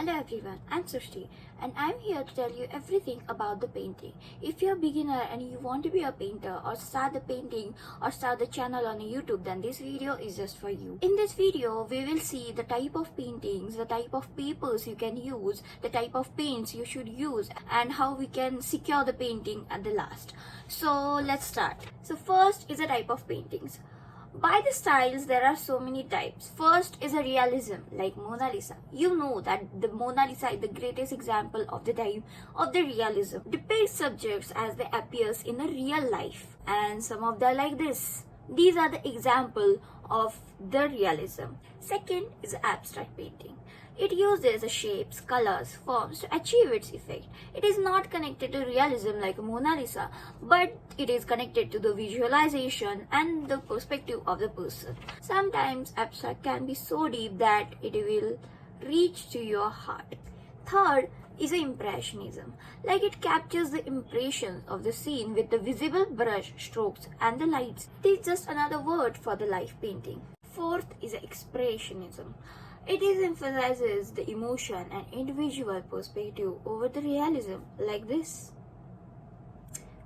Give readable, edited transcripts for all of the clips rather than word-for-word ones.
Hello everyone, I'm Sushti and I'm here to tell you everything about the painting. If you're a beginner and you want to be a painter or start the painting or start the channel on YouTube, then this video is just for you. In this video, we will see the type of paintings, the type of papers you can use, the type of paints you should use, and how we can secure the painting at the last. So let's start. So first is the type of paintings. By the styles, there are so many types. First is a realism, like Mona Lisa. You know that the Mona Lisa is the greatest example of the type of the realism. Depicts subjects as they appears in a real life, and some of them like this. These are the example of the realism. Second is abstract painting. It uses the shapes, colors, forms to achieve its effect. It is not connected to realism like Mona Lisa, but it is connected to the visualization and the perspective of the person. Sometimes abstract can be so deep that it will reach to your heart. Third is impressionism, like it captures the impressions of the scene with the visible brush strokes and the lights. It is just another word for the life painting. Fourth is expressionism. It emphasizes the emotion and individual perspective over the realism, like this.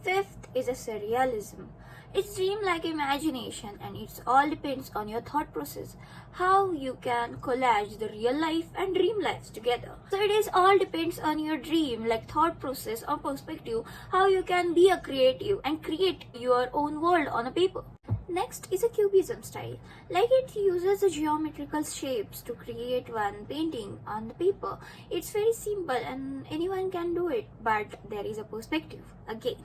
Fifth is a surrealism. It's dream-like imagination and it all depends on your thought process, how you can collage the real life and dream lives together. So it is all depends on your dream, like thought process or perspective, how you can be a creative and create your own world on a paper. Next is a cubism style, like it uses the geometrical shapes to create one painting on the paper. It's very simple and anyone can do it, but there is a perspective again.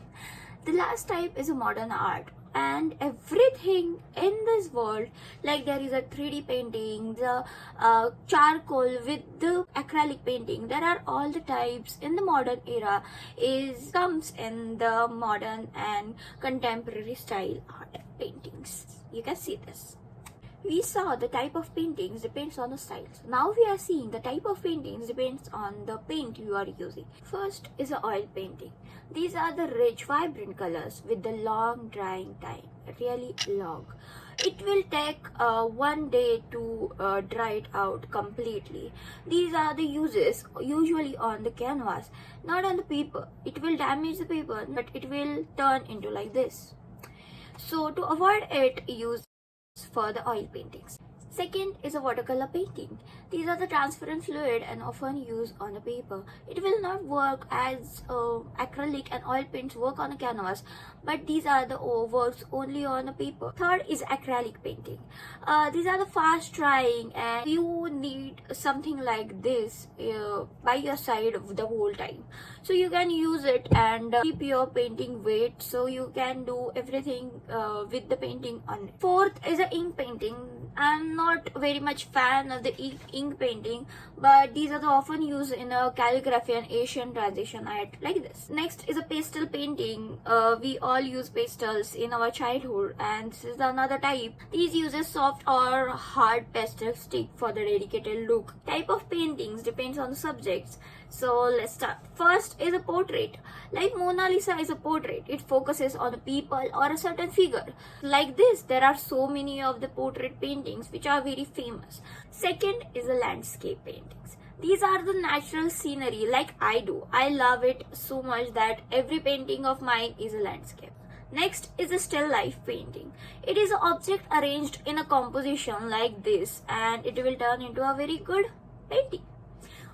The last type is a modern art, and everything in this world, like there is a 3D painting, the charcoal with the acrylic painting, there are all the types in the modern era comes in the modern and contemporary style art paintings. You can see this. We saw the type of paintings depends on the styles. Now we are seeing the type of paintings depends on the paint you are using. First is a oil painting. These are the rich, vibrant colors with the long drying time, really long. It will take 1 day to dry it out completely. These are the uses usually on the canvas, not on the paper. It will damage the paper, but it will turn into like this. So to avoid it, use for the oil paintings. Second is a watercolor painting. These are the transparent fluid and often used on a paper. It will not work as acrylic and oil paints work on a canvas, but these are the works only on a paper. Third is acrylic painting. These are the fast drying and you need something like this by your side of the whole time. So you can use it and keep your painting wet, so you can do everything with the painting on it. Fourth is a ink painting. I'm not very much fan of the ink painting, but these are the often used in a calligraphy and Asian transition art like this. Next is a pastel painting. We all use pastels in our childhood, and this is another type. These uses soft or hard pastel stick for the dedicated look. Type of paintings depends on the subjects. So let's start. First is a portrait. Like Mona Lisa is a portrait. It focuses on a people or a certain figure. Like this, there are so many of the portrait paintings which are very famous. Second is the landscape paintings. These are the natural scenery like I do. I love it so much that every painting of mine is a landscape. Next is a still life painting. It is an object arranged in a composition like this and it will turn into a very good painting.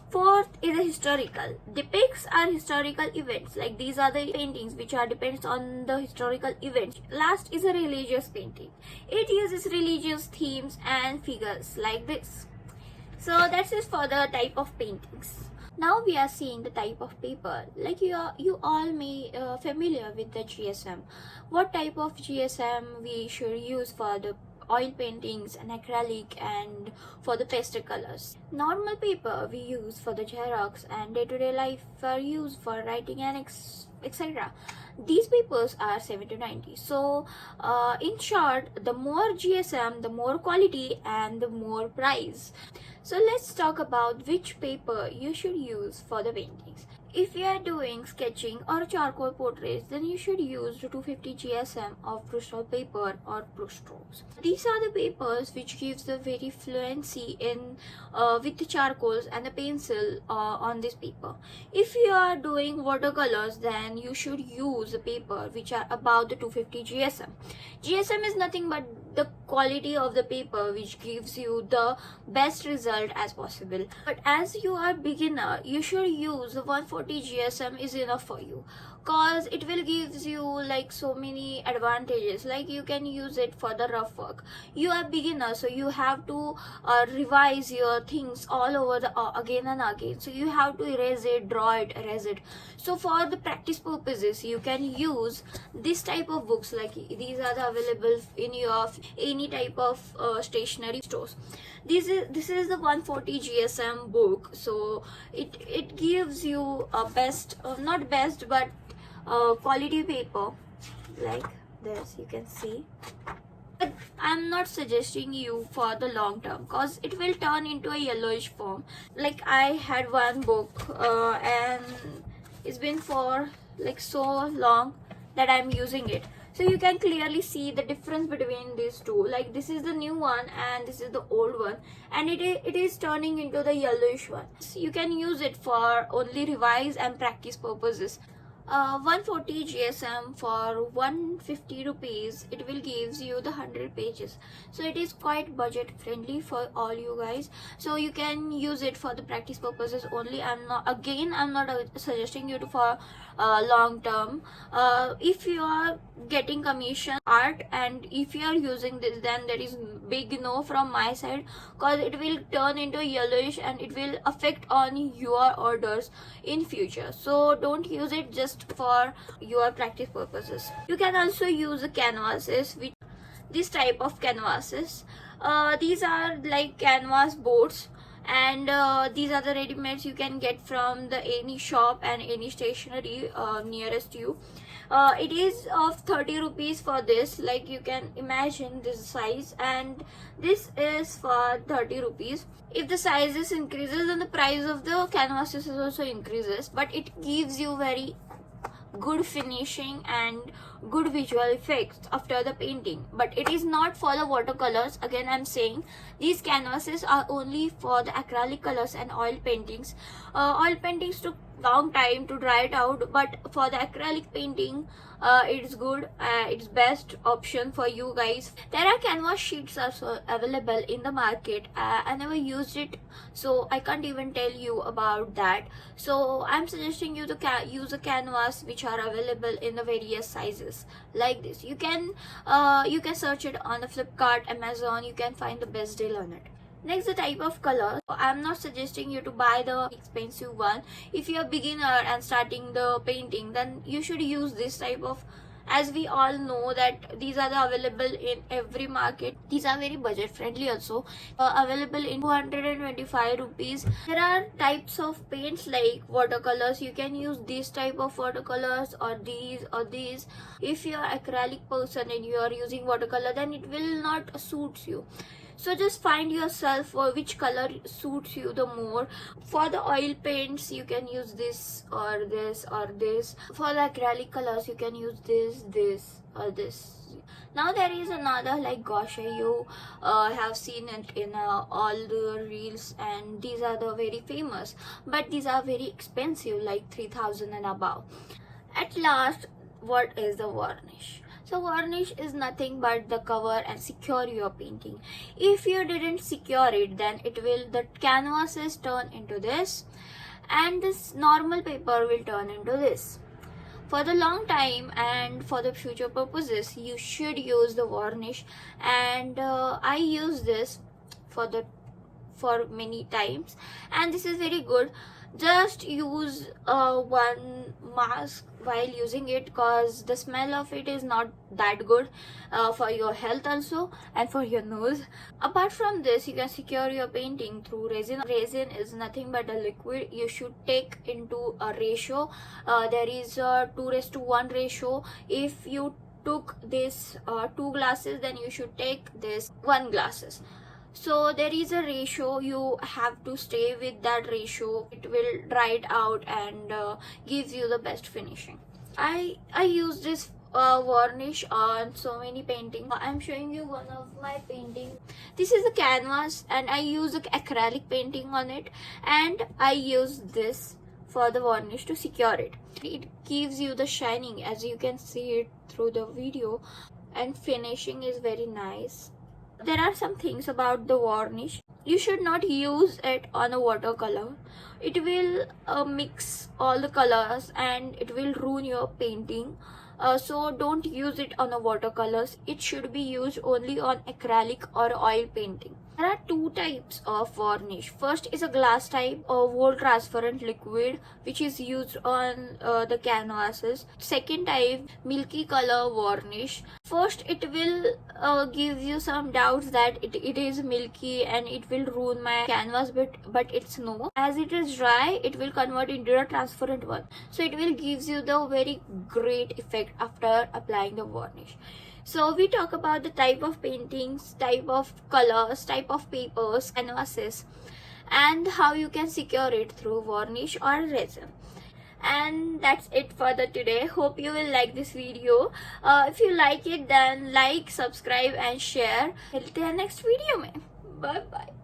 Fourth is a historical. Depicts are historical events, like these are the paintings which are depends on the historical events. Last is a religious painting. It uses religious themes and figures like this. So that's it for the type of paintings. Now we are seeing the type of paper. Like you all may familiar with the GSM. What type of GSM we should use for the oil paintings and acrylic and for the pastel colors. Normal paper we use for the Xerox and day-to-day life are used for writing and etc. These papers are 70 to 90. So in short, the more GSM, the more quality and the more price. So let's talk about which paper you should use for the paintings. If you are doing sketching or charcoal portraits, then you should use 250 GSM of Bristol paper or brush strokes. These are the papers which gives the very fluency in with the charcoals and the pencil on this paper. If you are doing watercolors, then you should use the paper which are above the 250 GSM. GSM is nothing but the quality of the paper which gives you the best result as possible. But as you are beginner, you should use the 140 GSM is enough for you, cause it will gives you like so many advantages. Like you can use it for the rough work. You are beginner, so you have to revise your things all over the again and again. So you have to erase it, draw it, erase it. So for the practice purposes, you can use this type of books. Like these are the available in your any type of stationery stores. This is the 140 GSM book. So it gives you a best, not best, but quality paper like this, you can see. But I'm not suggesting you for the long term, cause it will turn into a yellowish form. Like I had one book and it's been for like so long that I'm using it. So you can clearly see the difference between these two. Like this is the new one and this is the old one, and it is turning into the yellowish one. So you can use it for only revise and practice purposes. 140 GSM for 150 rupees, it will gives you the 100 pages. So it is quite budget friendly for all you guys. So you can use it for the practice purposes only. I'm not suggesting you to for long term. If you are getting commission art and if you are using this, then there is big no from my side, cause it will turn into yellowish and it will affect on your orders in future. So don't use it just for your practice purposes. You can also use the canvases, which this type of canvases. These are like canvas boards, and these are the ready-mades you can get from the any shop and any stationery nearest you. It is of 30 rupees for this. Like you can imagine this size, and this is for 30 rupees. If the sizes increases, then the price of the canvases also increases, but it gives you very good finishing and good visual effects after the painting. But it is not for the watercolors. Again, I'm saying these canvases are only for the acrylic colors and oil paintings. Oil paintings took long time to dry it out, but for the acrylic painting it's good. It's best option for you guys. There are canvas sheets also available in the market. I never used it, so I can't even tell you about that. So I'm suggesting you to use a canvas which are available in the various sizes like this. You can search it on the Flipkart, Amazon. You can find the best deal on it. Next, the type of color. I'm not suggesting you to buy the expensive one. If you're a beginner and starting the painting, then you should use this type of, as we all know that these are the available in every market. These are very budget friendly also, available in 225 rupees. There are types of paints like watercolors. You can use this type of watercolors or these or these. If you're acrylic person and you are using watercolor, then it will not suit you. So just find yourself for which color suits you the more. For the oil paints, you can use this or this or this. For the acrylic colors, you can use this, this or this. Now there is another like gouache. You have seen it in all the reels, and these are the very famous. But these are very expensive, like 3,000 and above. At last, what is the varnish? So varnish is nothing but the cover and secure your painting. If you didn't secure it, then the canvases turn into this, and this normal paper will turn into this. For the long time and for the future purposes, you should use the varnish, and I use this for many times, and this is very good. Just use one mask while using it, because the smell of it is not that good for your health also, and for your nose. Apart from this, you can secure your painting through resin. Resin is nothing but a liquid. You should take into a ratio. There is a 2:1 ratio. If you took this 2 glasses, then you should take this 1 glasses. So there is a ratio, you have to stay with that ratio. It will dry it out and gives you the best finishing. I use this varnish on so many paintings. I'm showing you one of my painting. This is a canvas and I use acrylic painting on it, and I use this for the varnish to secure it. It gives you the shining, as you can see it through the video, and finishing is very nice. There are some things about the varnish. You should not use it on a watercolor. It will mix all the colors and it will ruin your painting. So don't use it on a watercolors. It should be used only on acrylic or oil painting. There are two types of varnish. First is a glass type of whole transparent liquid, which is used on the canvases. Second type, milky color varnish. First, it will give you some doubts that it is milky and it will ruin my canvas, but it's no. As it is dry, it will convert into a transparent one. So it will gives you the very great effect after applying the varnish. So we talk about the type of paintings, type of colors, type of papers, canvases, and how you can secure it through varnish or resin. And that's it for the today. Hope you will like this video. If you like it, then like, subscribe and share. Till the next video mein. Bye bye.